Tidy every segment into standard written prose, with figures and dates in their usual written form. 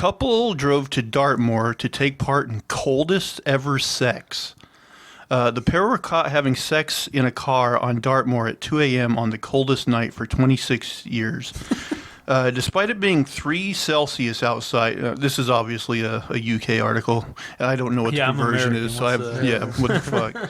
couple drove to Dartmoor to take part in coldest ever sex. The pair were caught having sex in a car on Dartmoor at 2 a.m. on the coldest night for 26 years. Despite it being 3 Celsius outside, this is obviously a UK article, and I don't know what the conversion is, so what the fuck?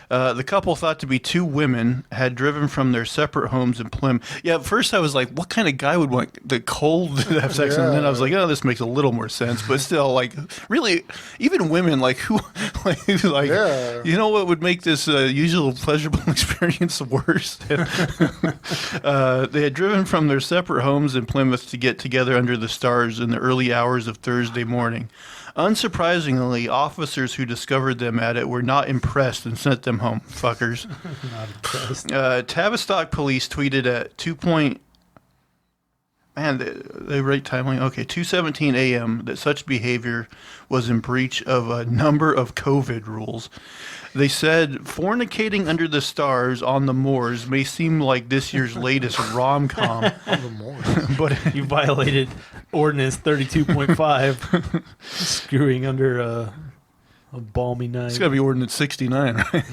The couple, thought to be 2 women, had driven from their separate homes in Plymouth. Yeah, at first I was like, what kind of guy would want the cold to have sex? And then I was like, oh, this makes a little more sense. But still, like, really, even women, like, who, like, you know what would make this usual pleasurable experience worse? They had driven from their separate homes in Plymouth to get together under the stars in the early hours of Thursday morning. Unsurprisingly, officers who discovered them at it were not impressed and sent them home. Fuckers. Not impressed. Tavistock police tweeted at 2:17 a.m. that such behavior was in breach of a number of COVID rules. They said, fornicating under the stars on the moors may seem like this year's latest rom-com. On the moors. But You violated Ordinance 32.5, screwing under a balmy night. it's got to be Ordinance 69, right?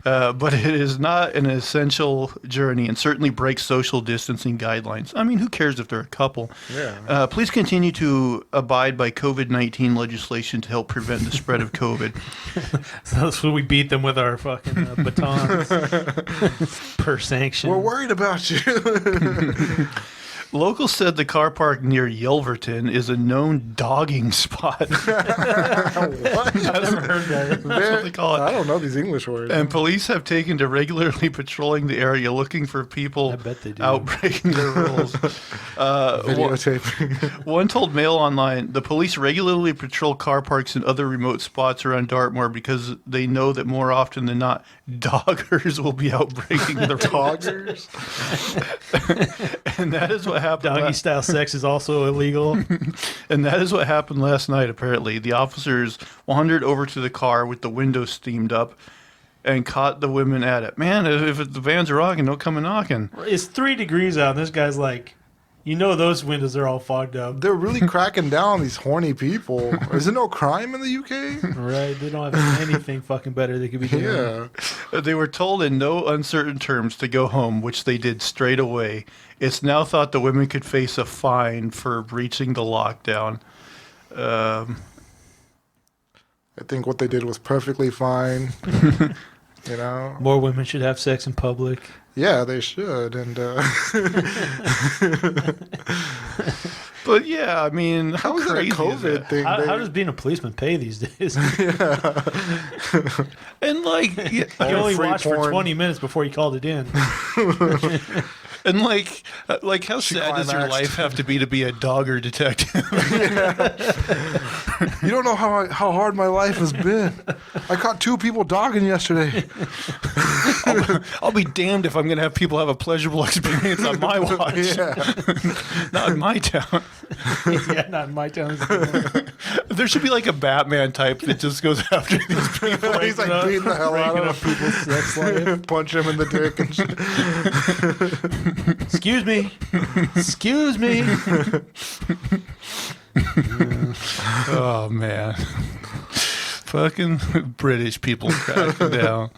But it is not an essential journey and certainly breaks social distancing guidelines. I mean, who cares if they're a couple? Yeah. Please continue to abide by COVID-19 legislation to help prevent the spread of COVID. So that's what we beat them with our fucking batons per sanction. We're worried about you. Locals said the car park near Yelverton is a known dogging spot. What? I've never heard that. That's what they call it. I don't know these English words. And police have taken to regularly patrolling the area looking for people I bet they do. out breaking their rules. Videotaping. One told Mail Online, the police regularly patrol car parks and other remote spots around Dartmoor because they know that more often than not, doggers will be out breaking the Doggers? And that is what happened. Doggy style sex is also illegal. And that is what happened last night, apparently. The officers wandered over to the car with the windows steamed up and caught the women at it. Man, if the vans are rocking, don't come and knocking. It's 3 degrees out, and this guy's like, you know those windows are all fogged up. They're really cracking down on these horny people. Is there no crime in the UK? Right? They don't have anything fucking better they could be doing. Yeah. They were told in no uncertain terms to go home, which they did straight away. It's now thought the women could face a fine for breaching the lockdown. I think what they did was perfectly fine. You know? More women should have sex in public. Yeah, they should. And But yeah, I mean, how is it a crazy is COVID that? thing? How does being a policeman pay these days? And like, You only free watched for porn. 20 minutes before you called it in. and like how sad does your climaxed. life have to be a dogger detective? You don't know how hard my life has been. I caught 2 people dogging yesterday. I'll be damned if I'm going to have people have a pleasurable experience on my watch. Yeah. Not in my town. Yeah, not in my town. There should be like a Batman type that just goes after these people. He's like beating the hell out breaking of up people's sex life. him. Punch him in the dick and shit. Excuse me. Excuse me. Oh man, fucking British people cracking down.